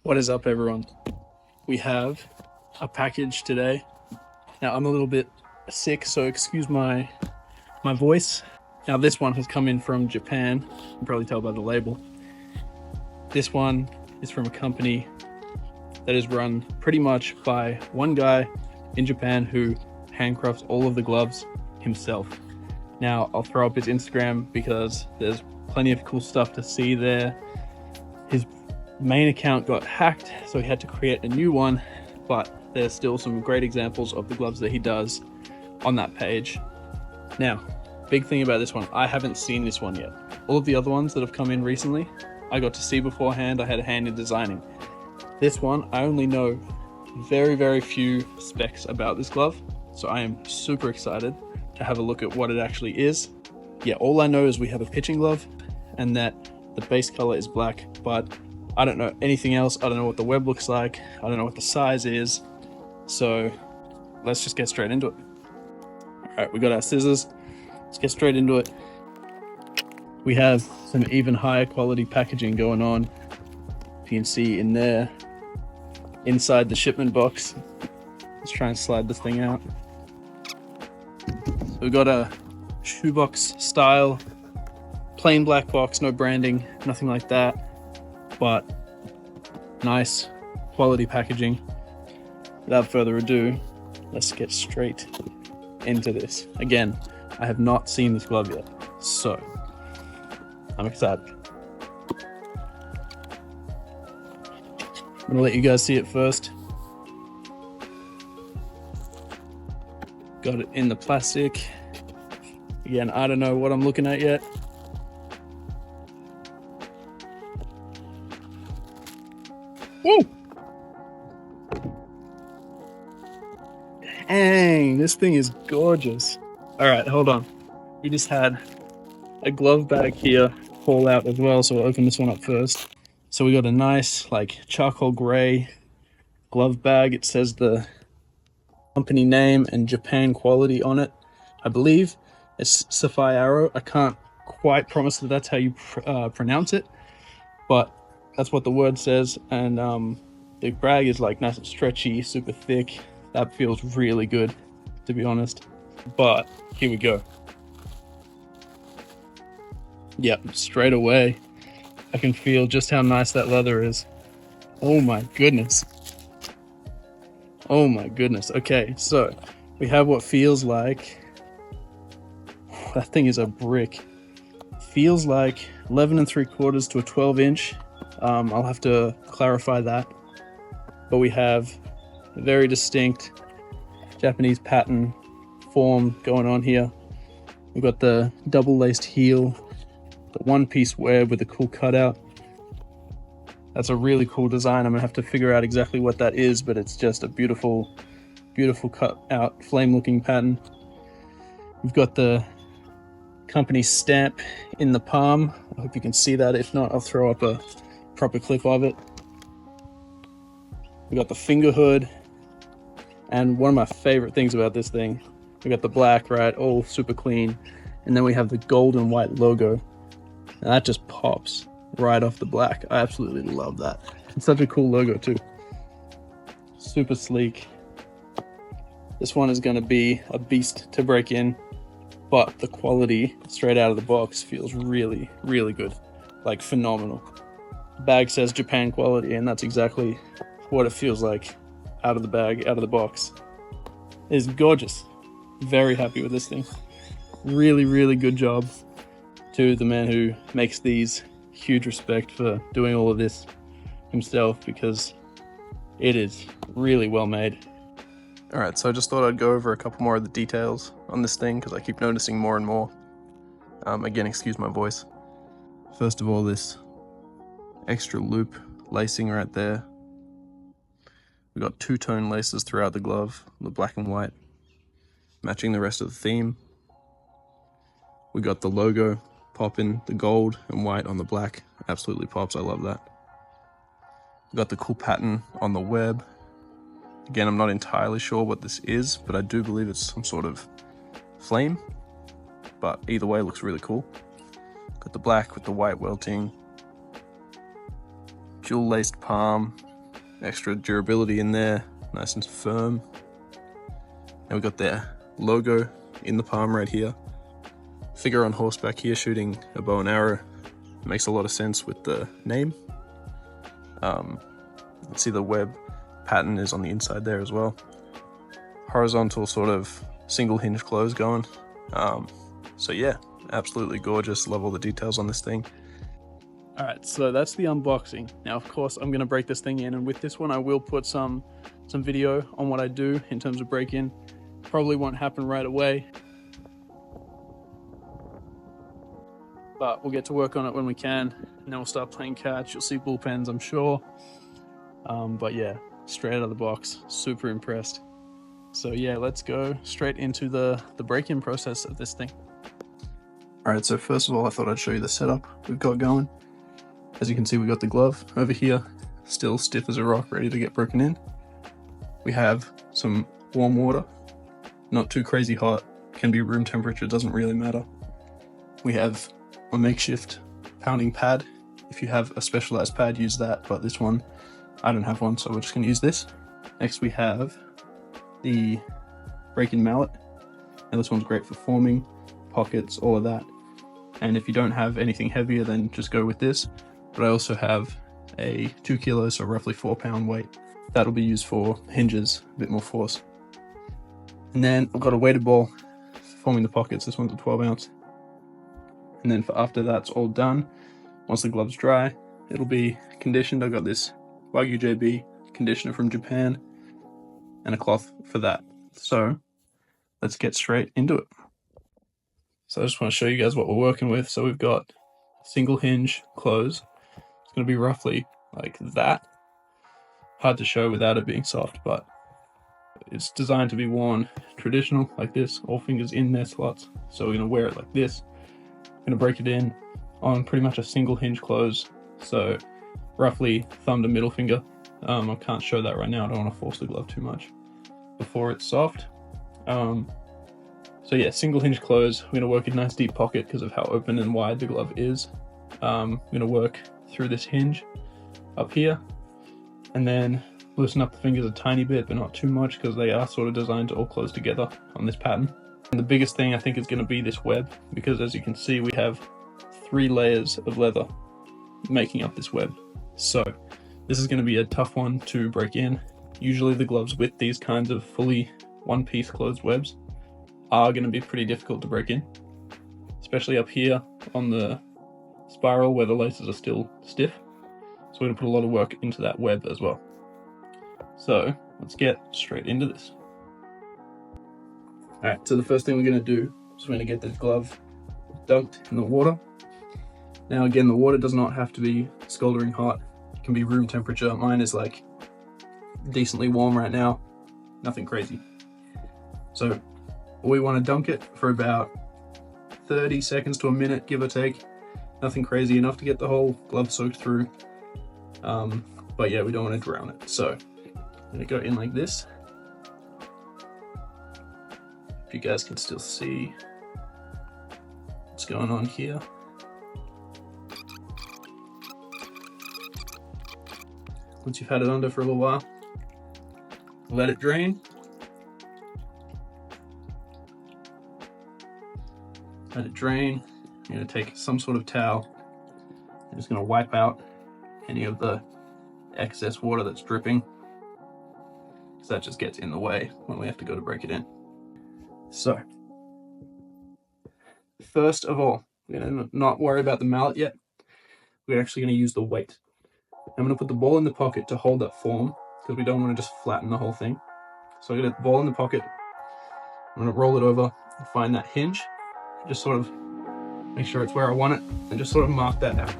What is up, everyone? We have a package today. Now, I'm a little bit sick, so excuse my voice. Now, this one has come in from Japan. You can probably tell by the label. This one is from a company that is run pretty much by one guy in Japan who handcrafts all of the gloves himself. Now, I'll throw up his Instagram because there's plenty of cool stuff to see there. His main account got hacked, so he had to create a new one, but there's still some great examples of the gloves that he does on that page. Now, big thing about this one, I haven't seen this one yet. All of the other ones that have come in recently, I got to see beforehand. I had a hand in designing. This one, I only know very few specs about this glove, so I am super excited to have a look at what it actually is. Yeah, all I know is we have a pitching glove and that the base color is black, but I don't know anything else. I don't know what the web looks like. I don't know what the size is. So let's just get straight into it. All right, we got our scissors. Let's get straight into it. We have some even higher quality packaging going on. If you can see in there, inside the shipment box. Let's try and slide this thing out. So we got a shoebox style, plain black box, no branding, nothing like that. But nice quality packaging. Without further ado, let's get straight into this. Again, I have not seen this glove yet, so I'm excited. I'm gonna let you guys see it first. Got it in the plastic. Again, I don't know what I'm looking at yet. Woo! Dang, this thing is gorgeous. All right, hold on. We just had a glove bag here fall out as well, so we'll open this one up first. So we got a nice, like, charcoal gray glove bag. It says the company name and Japan quality on it. I believe it's Safaiarrow. I can't quite promise that that's how you pronounce it, but that's what the word says. And the bag is like nice and stretchy, super thick. That feels really good, to be honest. But here we go. Yep, straight away I can feel just how nice that leather is. Oh my goodness. Oh my goodness. Okay, so we have what feels like, that thing is a brick. Feels like 11 3/4 to a 12-inch. I'll have to clarify that. But we have a very distinct Japanese pattern form going on here. We've got the double-laced heel, the one-piece web with a cool cutout. That's a really cool design. I'm gonna have to figure out exactly what that is, but it's just a beautiful cut out, flame-looking pattern. We've got the company stamp in the palm. I hope you can see that. If not, I'll throw up a proper clip of it. We got the finger hood, and one of my favorite things about this thing, we got the black, right, all super clean, and then we have the gold and white logo, and that just pops right off the black. I absolutely love that. It's such a cool logo too. Super sleek. This one is going to be a beast to break in, but the quality straight out of the box feels really good, like phenomenal. The bag says Japan quality, and that's exactly what it feels like out of the bag, out of the box. It's gorgeous. Very happy with this thing. Really good job to the man who makes these. Huge respect for doing all of this himself, because it is really well made. All right, so I just thought I'd go over a couple more of the details on this thing because I keep noticing more and more. Again, excuse my voice. First of all, this extra loop lacing right there. We got two-tone laces throughout the glove, the black and white, matching the rest of the theme. We got the logo popping, the gold and white on the black. Absolutely pops, I love that. We got the cool pattern on the web. Again, I'm not entirely sure what this is, but I do believe it's some sort of flame. But either way, it looks really cool. Got the black with the white welting. Jewel laced palm. extra durability in there, nice and firm. And we've got their logo in the palm right here. Figure on horseback here shooting a bow and arrow. Makes a lot of sense with the name. Let's see, the web pattern is on the inside there as well. Horizontal sort of single hinge close going. So yeah, absolutely gorgeous. Love all the details on this thing. All right, so that's the unboxing. Now, of course, I'm gonna break this thing in, and with this one, I will put some video on what I do in terms of break-in. Probably won't happen right away, but we'll get to work on it when we can, and then we'll start playing catch. You'll see bullpens, I'm sure. But yeah, straight out of the box, super impressed. So yeah, let's go straight into the break-in process of this thing. All right, so first of all, I thought I'd show you the setup we've got going. As you can see, we've got the glove over here, still stiff as a rock, ready to get broken in. We have some warm water, not too crazy hot, can be room temperature, doesn't really matter. We have a makeshift pounding pad. If you have a specialized pad, use that, but this one, I don't have one, so we're just gonna use this. Next we have the break-in mallet, and this one's great for forming, pockets, all of that. And if you don't have anything heavier, then just go with this. But I also have a 2 kilos, so roughly 4 pound weight. That'll be used for hinges, a bit more force. And then I've got a weighted ball for forming the pockets. This one's a 12 ounce. And then for after that's all done, once the glove's dry, it'll be conditioned. I've got this Wagyu JB conditioner from Japan and a cloth for that. So let's get straight into it. So I just want to show you guys what we're working with. So we've got single hinge close. It's going to be roughly like that. Hard to show without it being soft, but it's designed to be worn traditional like this, all fingers in their slots. So we're going to wear it like this. I'm going to break it in on pretty much a single hinge close. So roughly thumb to middle finger. I can't show that right now. I don't want to force the glove too much before it's soft. So yeah, single hinge close. We're going to work a nice deep pocket because of how open and wide the glove is. I'm going to work through this hinge up here and then loosen up the fingers a tiny bit, but not too much because they are sort of designed to all close together on this pattern. And the biggest thing I think is going to be this web, because as you can see, we have 3 layers of leather making up this web. So this is going to be a tough one to break in. Usually the gloves with these kinds of fully one-piece closed webs are going to be pretty difficult to break in, especially up here on the spiral where the laces are still stiff. So we're going to put a lot of work into that web as well. So let's get straight into this. All right, so the first thing we're going to do is we're going to get this glove dunked in the water. Now again, the water does not have to be scalding hot. It can be room temperature. Mine is like decently warm right now, nothing crazy. So we want to dunk it for about 30 seconds to a minute, give or take. Nothing crazy, enough to get the whole glove soaked through. But yeah, we don't want to drown it. So I'm gonna go in like this. If you guys can still see what's going on here. Once you've had it under for a little while, let it drain. Let it drain. I'm going to take some sort of towel. I'm just going to wipe out any of the excess water that's dripping, because that just gets in the way when we have to go to break it in. So, first of all, we're going to not worry about the mallet yet. We're actually going to use the weight. I'm going to put the ball in the pocket to hold that form, because we don't want to just flatten the whole thing. So I'm going to put the ball in the pocket. I'm going to roll it over and find that hinge. Just sort of make sure it's where I want it, and just sort of mark that out.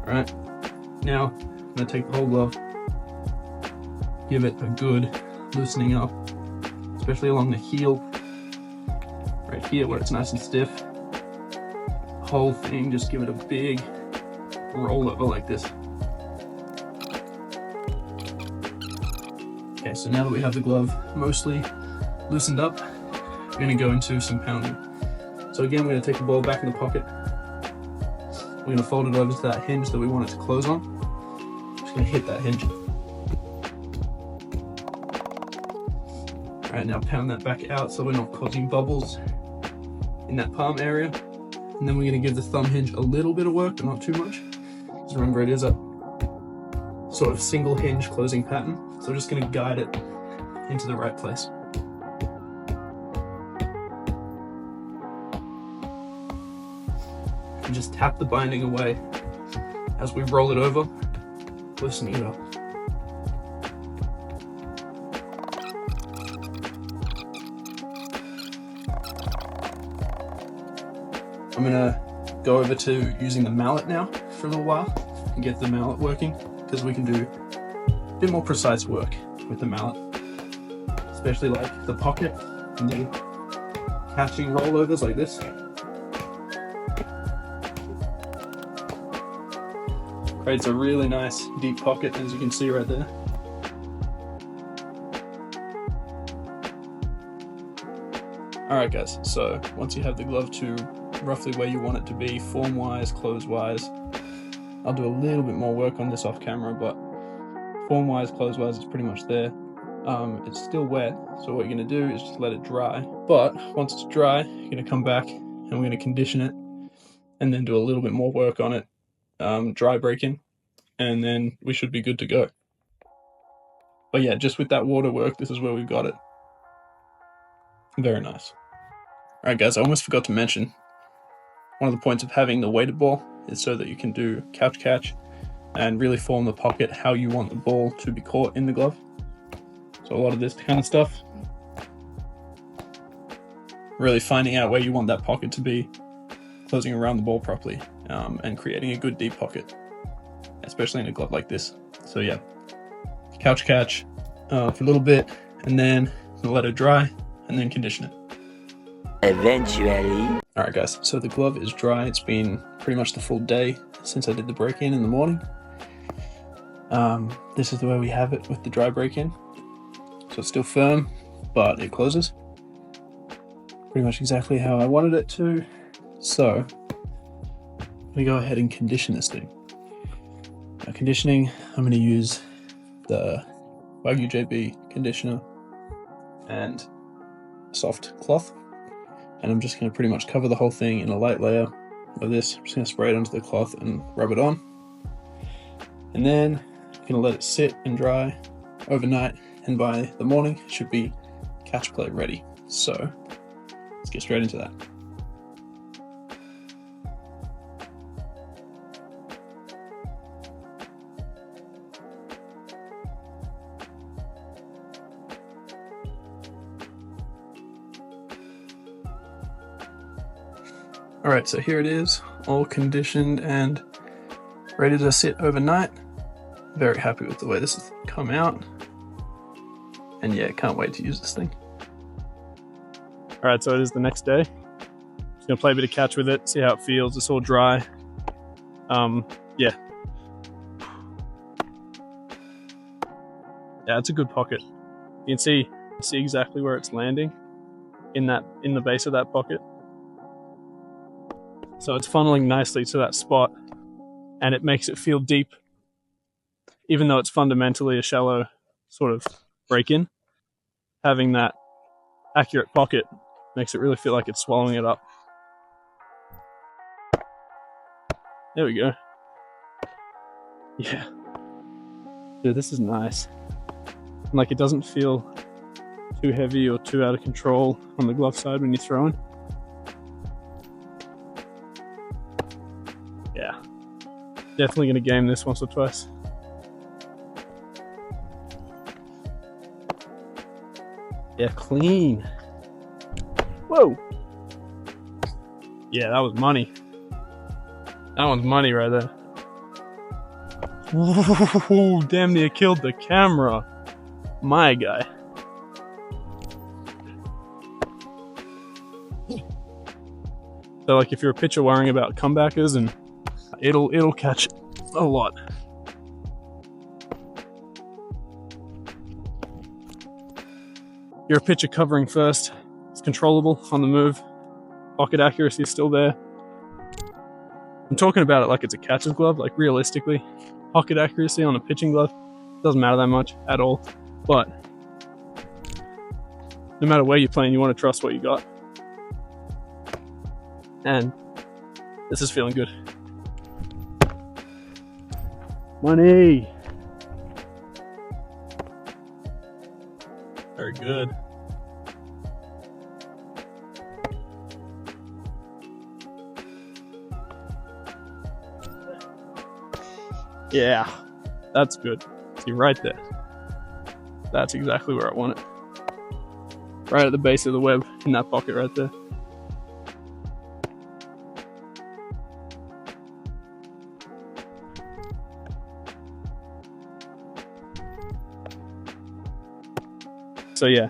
All right, now I'm going to take the whole glove, give it a good loosening up, especially along the heel, right here where it's nice and stiff. The whole thing, just give it a big roll over like this. Okay, so now that we have the glove mostly loosened up, we're going to go into some pounding. So again, we're going to take the ball back in the pocket. We're going to fold it over to that hinge that we want it to close on. Just going going to hit that hinge. Alright, now pound that back out so we're not causing bubbles in that palm area. And then we're going to give the thumb hinge a little bit of work, but not too much. Because remember, it is a sort of single hinge closing pattern. So we're just going to guide it into the right place. And just tap the binding away as we roll it over, loosening it up. I'm gonna go over to using the mallet now for a little while and get the mallet working, because we can do a bit more precise work with the mallet, especially like the pocket and the catching rollovers like this. Creates a really nice deep pocket, as you can see right there. Alright guys, so once you have the glove to roughly where you want it to be, form-wise, close-wise, I'll do a little bit more work on this off camera, but form-wise, close-wise, it's pretty much there. It's still wet, so what you're going to do is just let it dry. But once it's dry, you're going to come back and we're going to condition it, and then do a little bit more work on it, dry breaking, and then we should be good to go. But yeah, just with that water work, this is where we've got it. Very nice. Alright guys, I almost forgot to mention, one of the points of having the weighted ball is so that you can do couch catch and really form the pocket how you want the ball to be caught in the glove. So a lot of this kind of stuff, really finding out where you want that pocket to be, closing around the ball properly, and creating a good deep pocket, especially in a glove like this. So yeah, couch catch for a little bit, and then let it dry, and then condition it. Eventually. Alright guys, so the glove is dry. It's been pretty much the full day since I did the break-in in the morning. This is the way we have it with the dry break-in. So it's still firm, but it closes. Pretty much exactly how I wanted it to. So, let me go ahead and condition this thing. Now conditioning, I'm going to use the Wagyu JB conditioner and soft cloth. And I'm just going to pretty much cover the whole thing in a light layer of this. I'm just going to spray it onto the cloth and rub it on. And then I'm going to let it sit and dry overnight, and by the morning it should be catch play ready. So let's get straight into that. Alright, so here it is, all conditioned and ready to sit overnight. Very happy with the way this has come out. And yeah, can't wait to use this thing. Alright, so it is the next day. Just gonna play a bit of catch with it, see how it feels. It's all dry. Yeah. Yeah, it's a good pocket. You can see exactly where it's landing in the base of that pocket. So it's funneling nicely to that spot, and it makes it feel deep, even though it's fundamentally a shallow sort of break-in. Having that accurate pocket makes it really feel like it's swallowing it up. There we go. Yeah. Dude, this is nice. And like, it doesn't feel too heavy or too out of control on the glove side when you're throwing. Yeah, definitely gonna game this once or twice. Yeah, clean. Whoa. Yeah, that was money. That one's money right there. Whoa, damn near killed the camera. My guy. So like, if you're a pitcher worrying about comebackers, and it'll catch a lot. You're a pitcher covering first. It's controllable on the move. Pocket accuracy is still there. I'm talking about it like it's a catcher's glove. Like realistically, pocket accuracy on a pitching glove doesn't matter that much at all. But no matter where you're playing, you want to trust what you got. And this is feeling good. Money. Very good. Yeah, that's good. See right there. That's exactly where I want it. Right at the base of the web in that pocket right there. So yeah,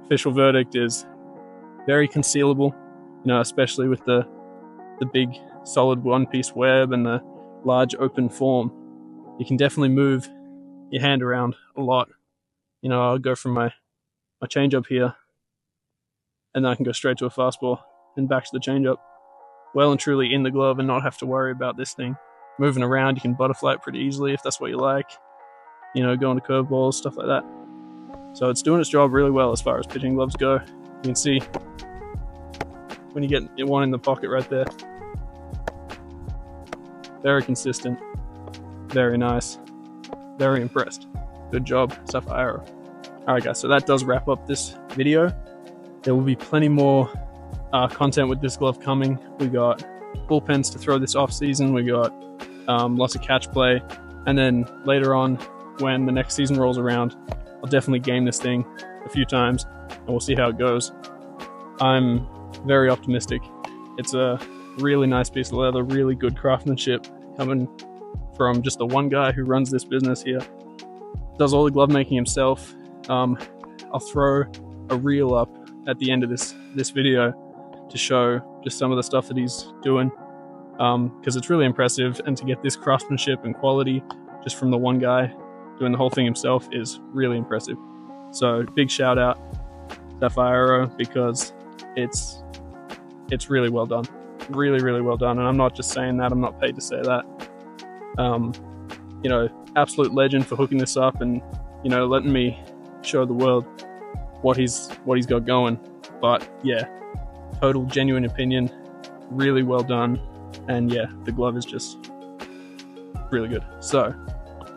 official verdict is very concealable, you know, especially with the big solid one-piece web and the large open form. You can definitely move your hand around a lot. You know, I'll go from my change-up here, and then I can go straight to a fastball and back to the change-up. Well and truly in the glove and not have to worry about this thing moving around. You can butterfly it pretty easily if that's what you like. You know, going to curveballs, stuff like that. So it's doing its job really well as far as pitching gloves go. You can see when you get one in the pocket right there. Very consistent, very nice, very impressed. Good job, Safaiarrow. Alright guys, so that does wrap up this video. There will be plenty more content with this glove coming. We got bullpens to throw this off season. We got lots of catch play. And then later on, when the next season rolls around, I'll definitely game this thing a few times and we'll see how it goes. I'm very optimistic. It's a really nice piece of leather, really good craftsmanship coming from just the one guy who runs this business here. Does all the glove making himself. I'll throw a reel up at the end of this video to show just some of the stuff that he's doing, because it's really impressive, and to get this craftsmanship and quality just from the one guy doing the whole thing himself is really impressive. So big shout out Safaiarrow, because it's really well done. Really, really well done. And I'm not just saying that, I'm not paid to say that. You know, absolute legend for hooking this up and, you know, letting me show the world what he's got going. But yeah, total genuine opinion, really well done. And yeah, the glove is just really good. So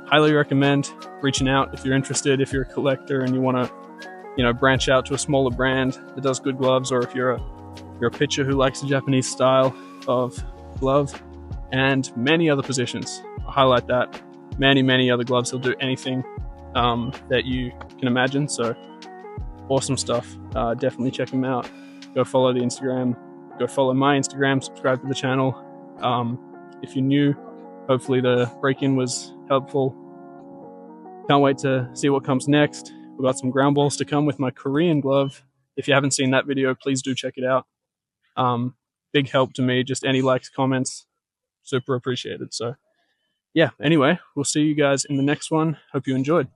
highly recommend reaching out if you're interested, if you're a collector and you want to, you know, branch out to a smaller brand that does good gloves, or if you're a pitcher who likes the Japanese style of glove, and many other positions. I'll highlight that. Many other gloves. He'll do anything that you can imagine. So awesome stuff. Definitely check him out. Go follow the Instagram. Go follow my Instagram. Subscribe to the channel. If you're new, hopefully the break-in was helpful. Can't wait to see what comes next. We've got some ground balls to come with my Korean glove. If you haven't seen that video, please do check it out. Big help to me. Just any likes, comments, super appreciated. So yeah, anyway, we'll see you guys in the next one. Hope you enjoyed.